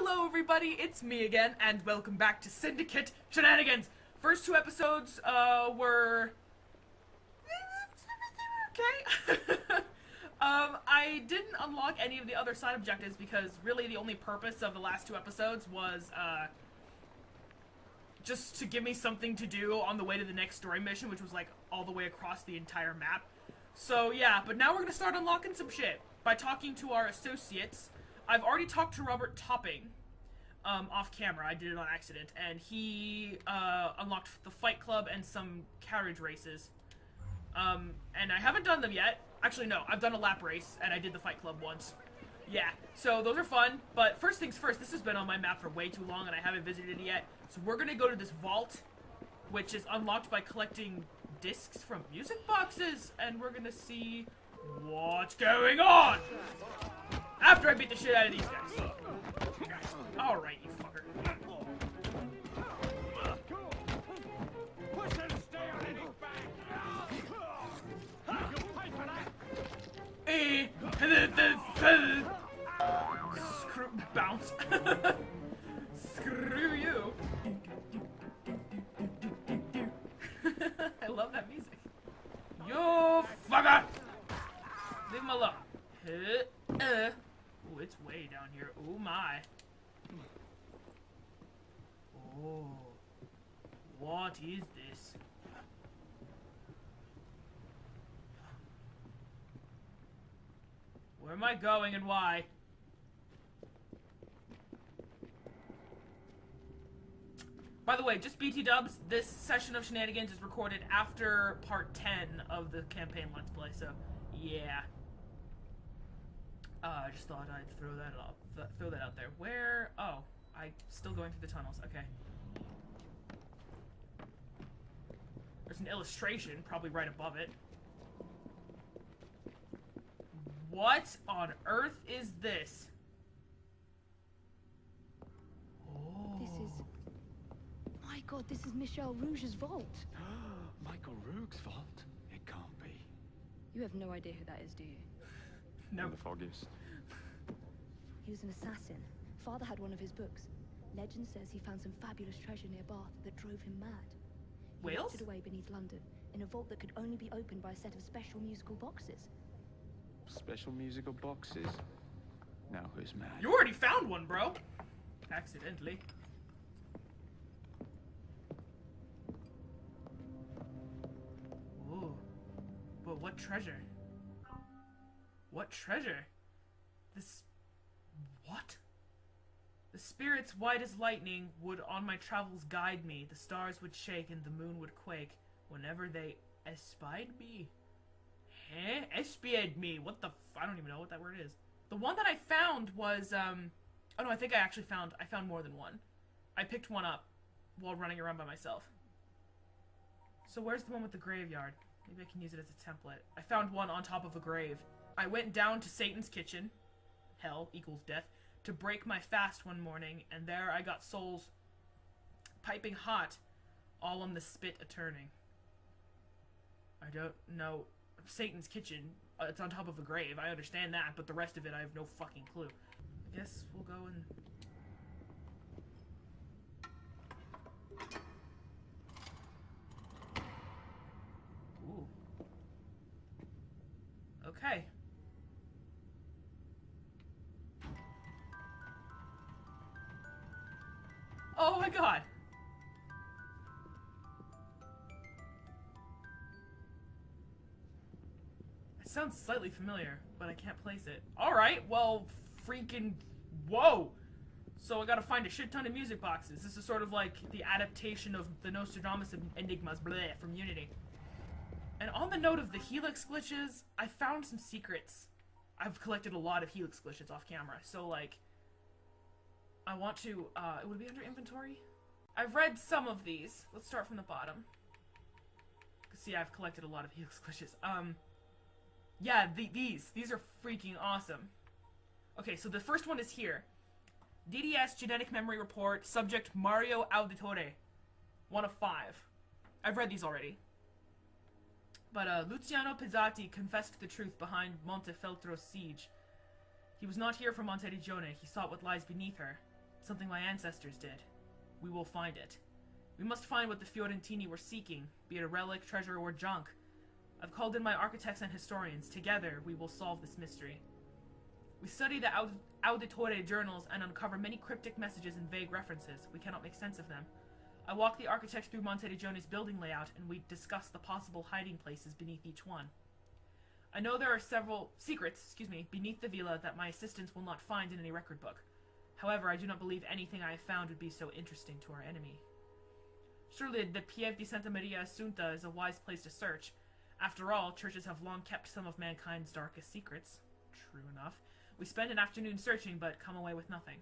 Hello everybody, it's me again, and welcome back to Syndicate Shenanigans! First two episodes, were... okay. I didn't unlock any of the other side objectives because really the only purpose of the last two episodes was, just to give me something to do on the way to the next story mission, which was like all the way across the entire map. So yeah, but now we're gonna start unlocking some shit by talking to our associates. I've already talked to Robert Topping, off camera. I did it on accident, and he, unlocked the Fight Club and some carriage races. And I haven't done them yet. Actually, no, I've done a lap race, and I did the Fight Club once. Yeah, so those are fun, but first things first, this has been on my map for way too long, and I haven't visited it yet. So we're gonna go to this vault, which is unlocked by collecting discs from music boxes, and we're gonna see what's going on! After I beat the shit out of these guys. Alright, you fucker. Screw bounce. Screw you. I love that music. You fucker! Leave him alone. Oh, it's way down here. Oh my. Oh. What is this? Where am I going and why? By the way, just BT dubs, this session of Shenanigans is recorded after part 10 of the campaign Let's Play, so yeah. I just thought I'd throw that out there. Where? Oh, I'm still going through the tunnels. Okay. There's an illustration, probably right above it. What on earth is this? Oh. This is... My god, this is Michel Rouge's vault. Michael Rourke's vault? It can't be. You have no idea who that is, do you? No. The foggiest. He was an assassin. Father had one of his books. Legend says he found some fabulous treasure near Bath that drove him mad. He Wales? locked it away beneath London, in a vault that could only be opened by a set of special musical boxes. Special musical boxes? Now who's mad? You already found one, bro. Accidentally. Ooh. But what treasure? What treasure? This... What? The spirits white as lightning would on my travels guide me. The stars would shake and the moon would quake whenever they espied me. Eh? Espied me. What the I don't even know what that word is. The one that I found was, oh no, I think I found more than one. I picked one up while running around by myself. So where's the one with the graveyard? Maybe I can use it as a template. I found one on top of a grave. I went down to Satan's kitchen. Hell equals death. To break my fast one morning, and there I got souls piping hot, all on the spit a-turning. I don't know. Satan's kitchen, it's on top of a grave, I understand that, but the rest of it I have no fucking clue. I guess we'll go and... Ooh. Okay. Oh my god! It sounds slightly familiar, but I can't place it. Alright, well, freaking... Whoa! So I gotta find a shit ton of music boxes. This is sort of like the adaptation of the Nostradamus Enigmas bleh, from Unity. And on the note of the Helix Glitches, I found some secrets. I've collected a lot of Helix Glitches off camera, so like... I want to, it would be under inventory? I've read some of these. Let's start from the bottom. See, I've collected a lot of Helix Glitches. Yeah, these are freaking awesome. Okay, so the first one is here. DDS Genetic Memory Report, subject Mario Auditore. 1 of 5. I've read these already. But, Luciano Pizzati confessed the truth behind Montefeltro's siege. He was not here for Monteriggione, he sought what lies beneath her. Something my ancestors did. We will find it. We must find what the Fiorentini were seeking, be it a relic, treasure, or junk. I've called in my architects and historians. Together, we will solve this mystery. We study the Auditore journals and uncover many cryptic messages and vague references. We cannot make sense of them. I walk the architect through Monterigione's building layout, and we discuss the possible hiding places beneath each one. I know there are several secrets, beneath the villa that my assistants will not find in any record book. However, I do not believe anything I have found would be so interesting to our enemy. Surely the Pieve di Santa Maria Assunta is a wise place to search. After all, churches have long kept some of mankind's darkest secrets. True enough. We spend an afternoon searching, but come away with nothing.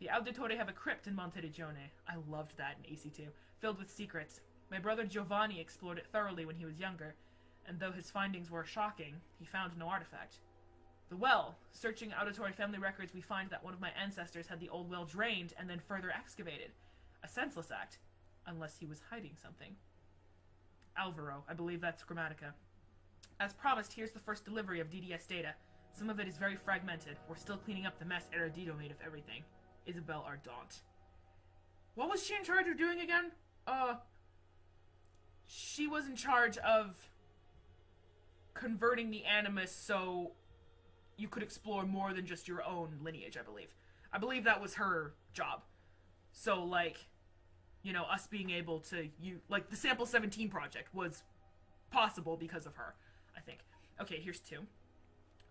The Auditore have a crypt in Monteriggione. I loved that in AC2, filled with secrets. My brother Giovanni explored it thoroughly when he was younger, and though his findings were shocking, he found no artifact. The well. Searching Auditore family records, we find that one of my ancestors had the old well drained and then further excavated. A senseless act, unless he was hiding something. Alvaro, I believe that's Grammatica. As promised, here's the first delivery of DDS data. Some of it is very fragmented. We're still cleaning up the mess Eredito made of everything. Isabel Ardant. What was she in charge of doing again? She was in charge of converting the Animus so you could explore more than just your own lineage, I believe. I believe that was her job. So, like, you know, us being able to, the Sample 17 project was possible because of her, I think. Okay, here's 2.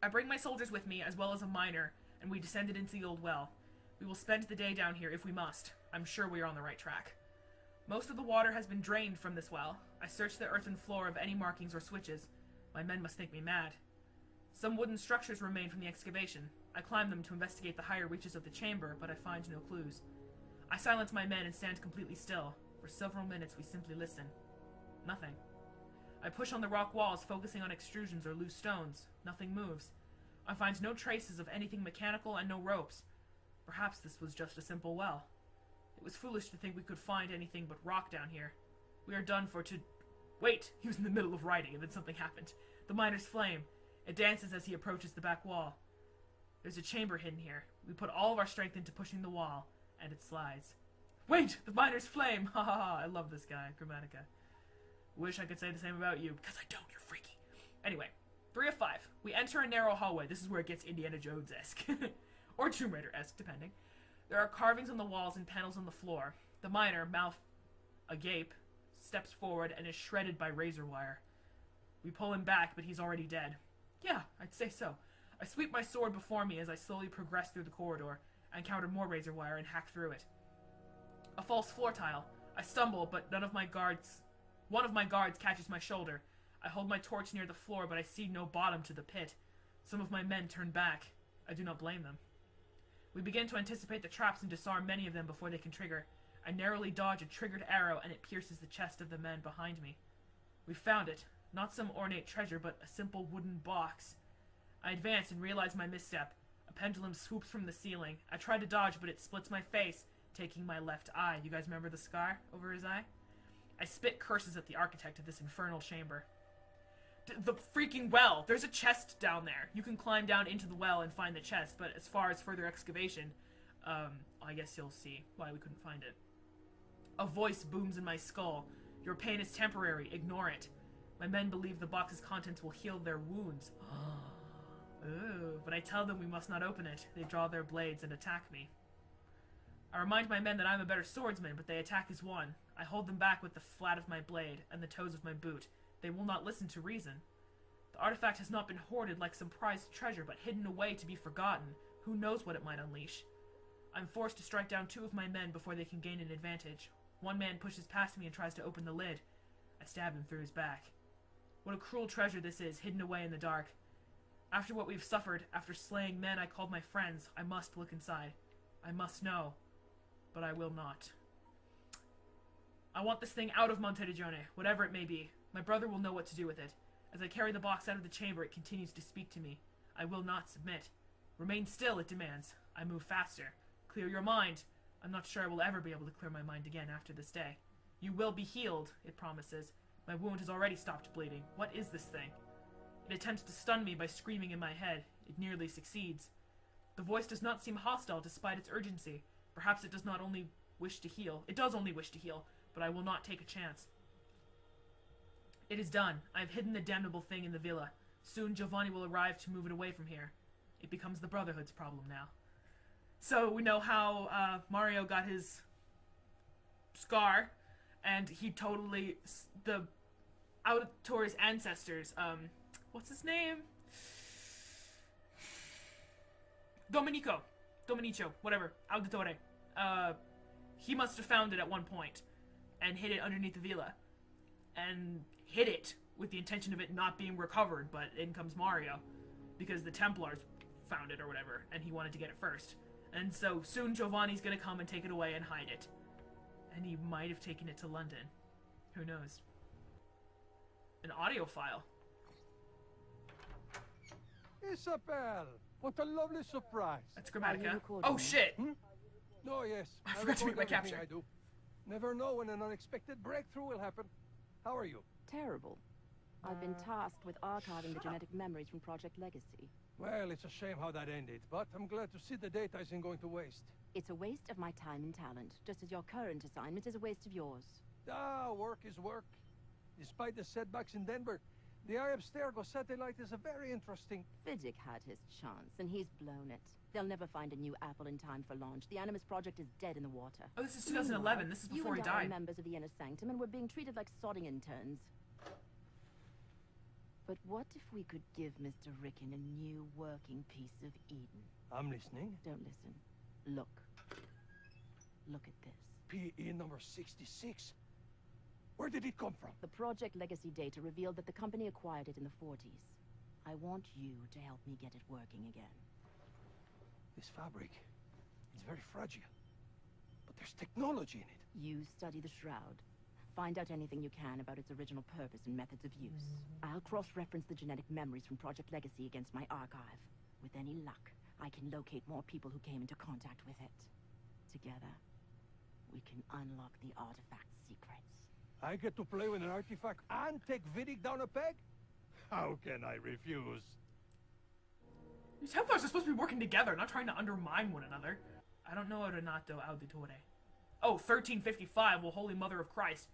I bring my soldiers with me, as well as a miner, and we descended into the old well. We will spend the day down here if we must. I'm sure we are on the right track. Most of the water has been drained from this well. I searched the earthen floor of any markings or switches. My men must think me mad. Some wooden structures remain from the excavation. I climb them to investigate the higher reaches of the chamber, but I find no clues. I silence my men and stand completely still. For several minutes we simply listen. Nothing. I push on the rock walls, focusing on extrusions or loose stones. Nothing moves. I find no traces of anything mechanical and no ropes. Perhaps this was just a simple well. It was foolish to think we could find anything but rock down here. We are done for to... Wait! He was in the middle of writing and then something happened. The miner's flame. It dances as he approaches the back wall. There's a chamber hidden here. We put all of our strength into pushing the wall, and it slides. Wait! The miner's flame! Ha ha ha! I love this guy, Grammatica. Wish I could say the same about you, because I don't, you're freaky. Anyway, 3 of 5. We enter a narrow hallway. This is where it gets Indiana Jones-esque. Or Tomb Raider-esque, depending. There are carvings on the walls and panels on the floor. The miner, mouth agape, steps forward and is shredded by razor wire. We pull him back, but he's already dead. Yeah, I'd say so. I sweep my sword before me as I slowly progress through the corridor. I encounter more razor wire and hack through it. A false floor tile. I stumble, but one of my guards catches my shoulder. I hold my torch near the floor, but I see no bottom to the pit. Some of my men turn back. I do not blame them. We begin to anticipate the traps and disarm many of them before they can trigger. I narrowly dodge a triggered arrow, and it pierces the chest of the man behind me. We found it. Not some ornate treasure, but a simple wooden box. I advance and realize my misstep. A pendulum swoops from the ceiling. I try to dodge, but it splits my face, taking my left eye. You guys remember the scar over his eye? I spit curses at the architect of this infernal chamber. The freaking well! There's a chest down there. You can climb down into the well and find the chest, but as far as further excavation, I guess you'll see why we couldn't find it. A voice booms in my skull. Your pain is temporary. Ignore it. My men believe the box's contents will heal their wounds. Ooh, but I tell them we must not open it. They draw their blades and attack me. I remind my men that I'm a better swordsman, but they attack as one. I hold them back with the flat of my blade and the toes of my boot. They will not listen to reason. The artifact has not been hoarded like some prized treasure, but hidden away to be forgotten. Who knows what it might unleash? I'm forced to strike down 2 of my men before they can gain an advantage. One man pushes past me and tries to open the lid. I stab him through his back. What a cruel treasure this is, hidden away in the dark. After what we've suffered, after slaying men I called my friends, I must look inside. I must know. But I will not. I want this thing out of Monteriggione, whatever it may be. My brother will know what to do with it. As I carry the box out of the chamber, it continues to speak to me. I will not submit. Remain still, it demands. I move faster. Clear your mind. I'm not sure I will ever be able to clear my mind again after this day. You will be healed, it promises. My wound has already stopped bleeding. What is this thing? It attempts to stun me by screaming in my head. It nearly succeeds. The voice does not seem hostile despite its urgency. Perhaps it does not only wish to heal. It does only wish to heal, but I will not take a chance. It is done. I have hidden the damnable thing in the villa. Soon Giovanni will arrive to move it away from here. It becomes the Brotherhood's problem now. So we know how Mario got his scar, and he totally... The Auditore's ancestors, what's his name? Domenico, whatever, Auditore. He must have found it at one point and hid it underneath the villa. And hid it with the intention of it not being recovered, but in comes Mario. Because the Templars found it or whatever, and he wanted to get it first. And so soon Giovanni's gonna come and take it away and hide it. And he might have taken it to London. Who knows? An audio file. Isabel! What a lovely surprise. That's Grammatica. recording Oh it? shit! Oh, yes. I forgot to record make my everything capture. I do. Never know when an unexpected breakthrough will happen. How are you? Terrible. I've been tasked with archiving the genetic memories from Project Legacy. Well, it's a shame how that ended, but I'm glad to see the data isn't going to waste. It's a waste of my time and talent, just as your current assignment is a waste of yours. Work is work. Despite the setbacks in Denver, the Arab Stergo satellite is a very interesting... Vidic had his chance, and he's blown it. They'll never find a new Apple in time for launch. The Animus Project is dead in the water. Oh, this is 2011. This is before he you and I are died. members of the Inner Sanctum, and we're being treated like sodding interns. But what if we could give Mr. Rickon a new working piece of Eden? I'm listening. Don't listen. Look. Look at this. PE number 66. Where did it come from? The Project Legacy data revealed that the company acquired it in the 40s. I want you to help me get it working again. This fabric, it's very fragile. But there's technology in it. You study the Shroud. Find out anything you can about its original purpose and methods of use. I'll cross-reference the genetic memories from Project Legacy against my archive. With any luck, I can locate more people who came into contact with it. Together, we can unlock the artifact's secrets. I get to play with an artifact and take Vidic down a peg? How can I refuse? These Templars are supposed to be working together, not trying to undermine one another. I don't know Renato Auditore. Oh, 1355, well, Holy Mother of Christ.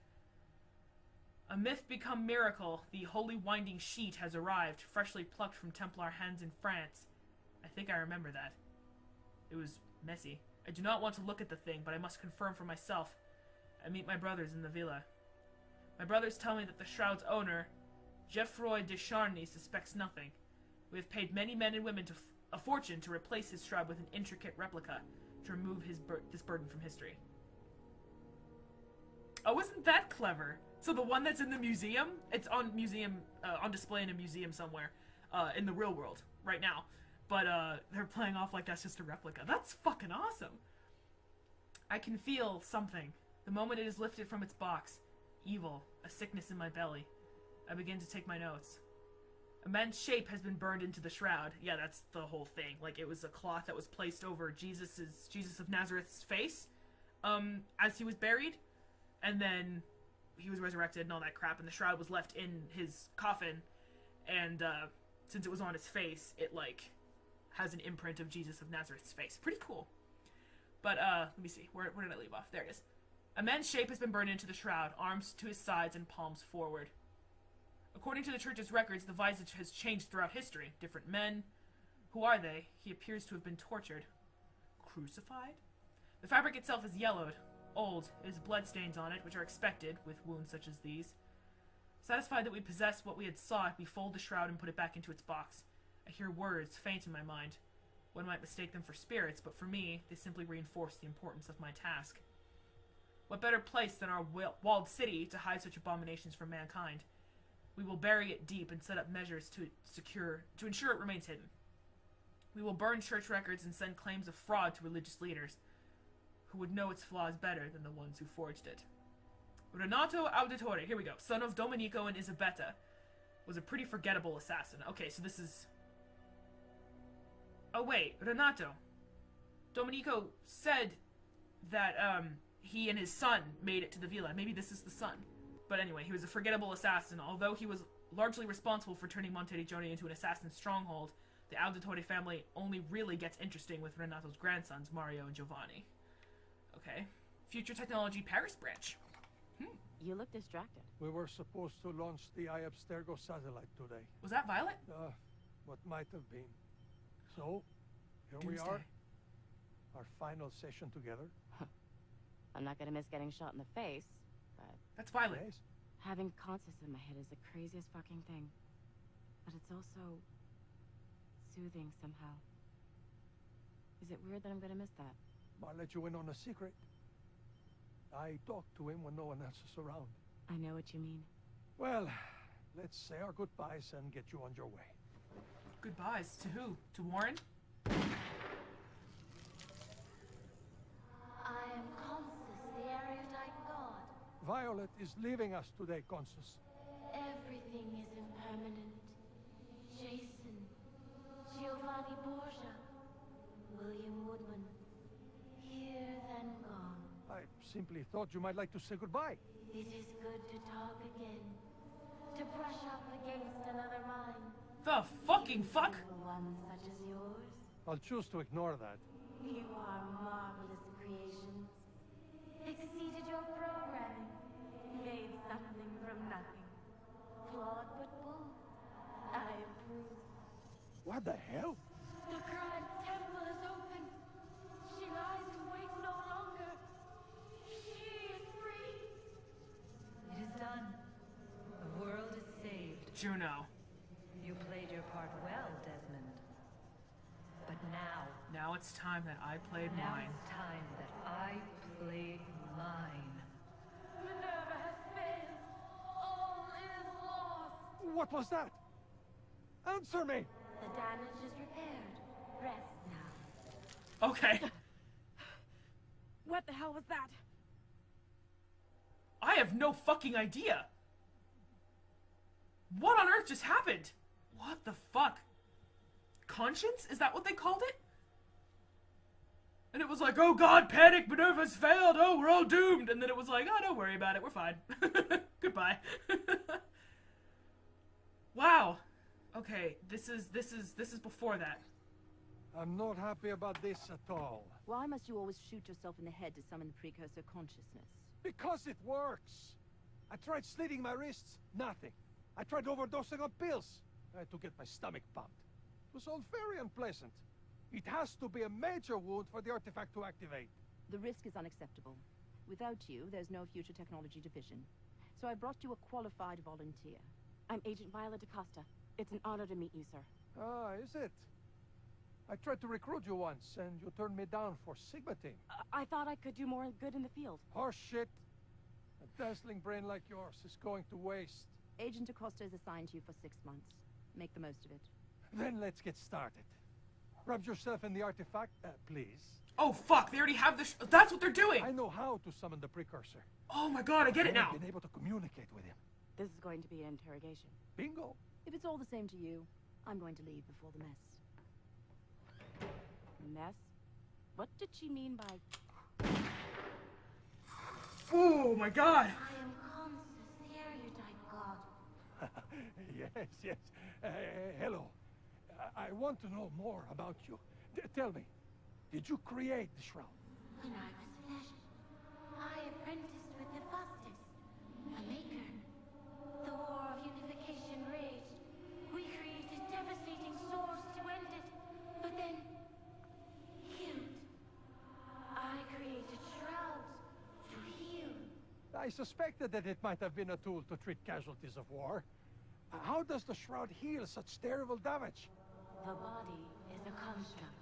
A myth become miracle. The holy winding sheet has arrived, freshly plucked from Templar hands in France. I think I remember that. It was messy. I do not want to look at the thing, but I must confirm for myself. I meet my brothers in the villa. My brothers tell me that the Shroud's owner, Geoffroy de Charny, suspects nothing. We have paid many men and women a fortune to replace his Shroud with an intricate replica to remove this burden from history. Oh, isn't that clever? So the one that's in the museum, it's on display in a museum somewhere, in the real world right now. But they're playing off like that's just a replica. That's fucking awesome. I can feel something. The moment it is lifted from its box. Evil, a sickness in my belly. I begin to take my notes. A man's shape has been burned into the shroud. Yeah, that's the whole thing. Like, it was a cloth that was placed over Jesus of Nazareth's face, as he was buried. And then he was resurrected and all that crap, and the shroud was left in his coffin. And, since it was on his face, it, like, has an imprint of Jesus of Nazareth's face. Pretty cool. But, let me see. Where did I leave off? There it is. A man's shape has been burned into the shroud, arms to his sides and palms forward. According to the church's records, the visage has changed throughout history. Different men. Who are they? He appears to have been tortured. Crucified? The fabric itself is yellowed, old. It has bloodstains on it, which are expected with wounds such as these. Satisfied that we possess what we had sought, we fold the shroud and put it back into its box. I hear words faint in my mind. One might mistake them for spirits, but for me, they simply reinforce the importance of my task. What better place than our walled city to hide such abominations from mankind? We will bury it deep and set up measures to ensure it remains hidden. We will burn church records and send claims of fraud to religious leaders, who would know its flaws better than the ones who forged it. Renato Auditore, here we go, son of Domenico and Isabetta, was a pretty forgettable assassin. Okay, so this is... Oh wait, Renato. Domenico said that, he and his son made it to the villa. Maybe this is the son. But anyway, he was a forgettable assassin. Although he was largely responsible for turning Monteriggioni into an assassin's stronghold, the Auditore family only really gets interesting with Renato's grandsons, Mario and Giovanni. Okay. Future Technology Paris branch. You look distracted. We were supposed to launch the Abstergo satellite today. Was that Violet? What might have been. So, here we Doomsday. are. Our final session together. I'm not gonna miss getting shot in the face, but That's Violet. Yes. having concepts in my head is the craziest fucking thing. But it's also soothing somehow. Is it weird that I'm gonna miss that? I'll let you in on a secret. I talk to him when no one else is around. I know what you mean. Well, let's say our goodbyes and get you on your way. Goodbyes. To who? To Warren? I am Consus, the erudite god. Violet is leaving us today, Consus. Everything is impermanent. Jason, Giovanni Borgia, William Woodman, here then gone. I simply thought you might like to say goodbye. It is good to talk again, to brush up against another mind. The fucking fuck? One such as yours. I'll choose to ignore that. You are marvelous creations. Exceeded your programming. Made something from nothing. Flawed but bold. I approve. What the hell? The Grand Temple is open. She lies in wait no longer. She is free. It is done. The world is saved. Juno. You played your part well, Desmond. But now, Now it's time that I played mine. it's time that I played mine. Minerva has failed. All is lost. What was that? Answer me! The damage is repaired. Rest now. Okay. What the hell was that? I have no fucking idea. What on earth just happened? What the fuck? Conscience? Is that what they called it? And it was like, oh god, panic, Minerva's failed, oh, we're all doomed. And then it was like, oh, don't worry about it, we're fine. Goodbye. Wow. Okay, this is before that. I'm not happy about this at all. Why must you always shoot yourself in the head to summon the precursor consciousness? Because it works! I tried slitting my wrists, nothing. I tried overdosing on pills. I had to get my stomach pumped. It was all very unpleasant. It has to be a major wound for the artifact to activate. The risk is unacceptable. Without you, there's no future technology division. So I brought you a qualified volunteer. I'm Agent Violet DaCosta. It's an honor to meet you, sir. Ah, is it? I tried to recruit you once, and you turned me down for Sigma Team. I thought I could do more good in the field. Horse shit. A dazzling brain like yours is going to waste. Agent DaCosta is assigned to you for 6 months. Make the most of it. Then let's get started. Rub yourself in the artifact, please. Oh fuck, they already have this. That's what they're doing. I know how to summon the precursor. Oh my god, I get it now. I've been able to communicate with him. This is going to be an interrogation. Bingo. If it's all the same to you, I'm going to leave before the mess. Mess? What did she mean by... Oh my god. I am Consus, the erudite god. Yes. Hello. I want to know more about you. Tell me, did you create the shroud? When I was flesh, I apprenticed with Hephaestus, a maker. The war of unification raged. We created devastating swords to end it, but then healed. I created shrouds to heal. I suspected that it might have been a tool to treat casualties of war. How does the shroud heal such terrible damage? The body is a construct,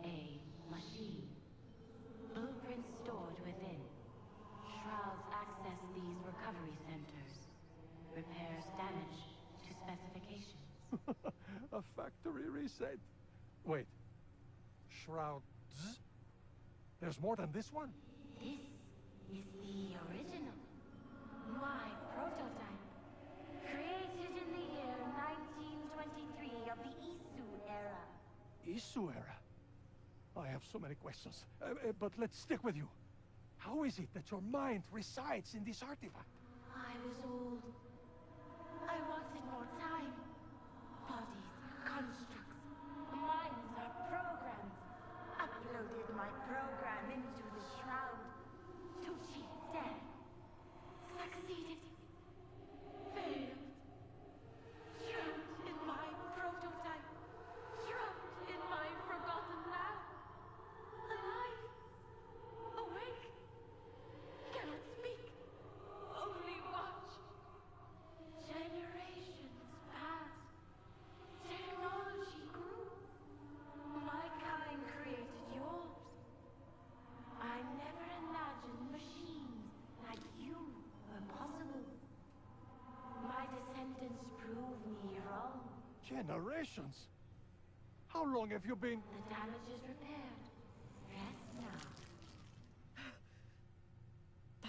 a machine. Blueprints stored within. Shrouds access these recovery centers. Repairs damage to specifications. A factory reset. Wait. Shrouds? There's more than this one? This is the original. My prototype. Created in the year 1923 of the Isu era. Isu era? I have so many questions. But let's stick with you. How is it that your mind resides in this artifact? I was old. I wanted more time. Bodies, constructs, minds are programs. Uploaded my program into the shroud. Generations? How long have you been... The damage is repaired. Rest now.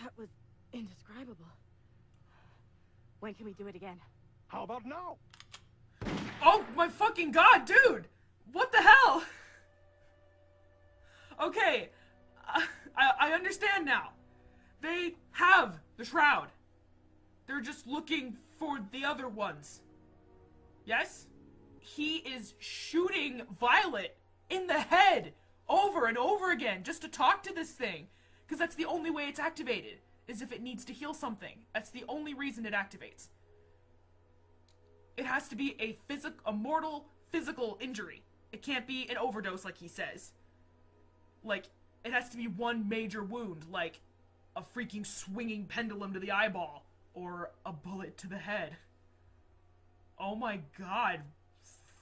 That was indescribable. When can we do it again? How about now? Oh my fucking god, dude! What the hell? Okay, I understand now. They have the shroud. They're just looking for the other ones. Yes? He is shooting Violet in the head over and over again just to talk to this thing. Because that's the only way it's activated, is if it needs to heal something. That's the only reason it activates. It has to be a mortal physical injury. It can't be an overdose like he says. Like, it has to be one major wound, like a freaking swinging pendulum to the eyeball, or a bullet to the head. Oh my god.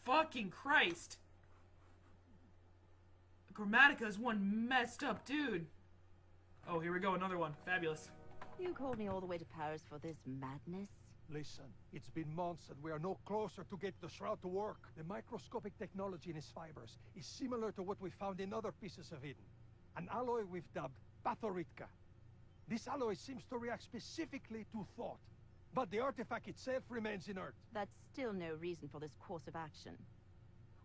Fucking Christ. Grammatica is one messed up dude. Oh, here we go, another one. Fabulous. You called me all the way to Paris for this madness? Listen, it's been months and we are no closer to get the shroud to work. The microscopic technology in its fibers is similar to what we found in other pieces of Eden. An alloy we've dubbed Pathoritka. This alloy seems to react specifically to thought, but the artifact itself remains inert. That's still no reason for this course of action.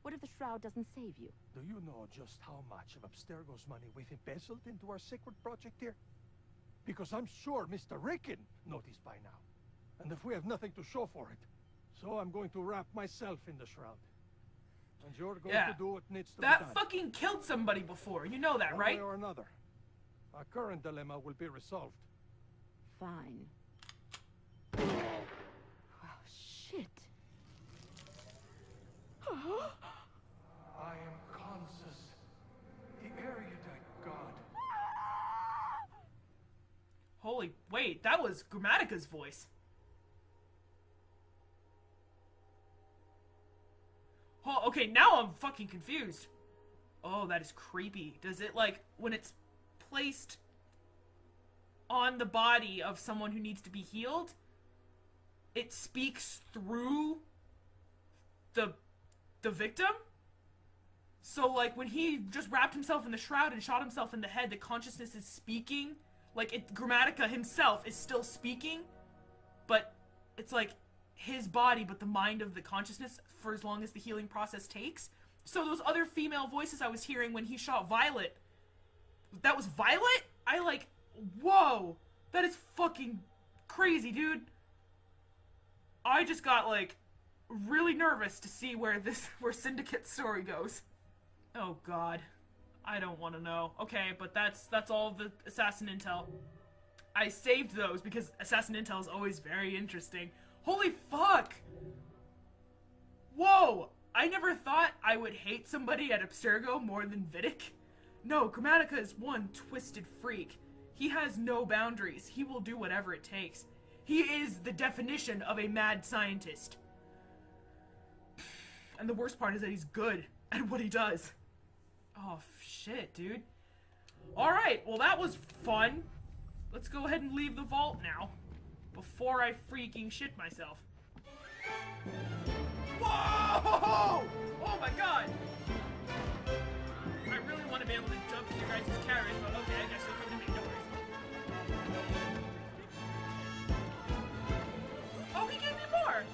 What if the shroud doesn't save you? Do you know just how much of Abstergo's money we've embezzled into our secret project here? Because I'm sure Mr. Ricken noticed by now. And if we have nothing to show for it, so I'm going to wrap myself in the shroud. And you're going to do what needs to be done. That fucking killed somebody before. You know that, right? One way or another. Our current dilemma will be resolved. Fine. Oh, shit. I am conscious. The erudite god. Holy, wait, that was Grammatica's voice. Oh, okay, now I'm fucking confused. Oh, that is creepy. Does it, like, when it's placed on the body of someone who needs to be healed, it speaks through the victim? So, like, when he just wrapped himself in the shroud and shot himself in the head, the consciousness is speaking. Like, Grammatica himself is still speaking, but it's like his body, but the mind of the consciousness for as long as the healing process takes. So those other female voices I was hearing when he shot Violet, that was Violet? Whoa, that is fucking crazy, dude. I just got, like, really nervous to see where Syndicate's story goes. Oh god. I don't want to know. Okay, but that's all the assassin intel. I saved those because assassin intel is always very interesting. Holy fuck! Whoa! I never thought I would hate somebody at Abstergo more than Vidic. No, Grammatica is one twisted freak. He has no boundaries. He will do whatever it takes. He is the definition of a mad scientist. And the worst part is that he's good at what he does. Oh, shit, dude. Alright, well that was fun. Let's go ahead and leave the vault now. Before I freaking shit myself. Whoa! Oh my god! I really want to be able to jump to your guys' carriage, but okay, I guess you're coming to me, no worries. Oh, he gave me more!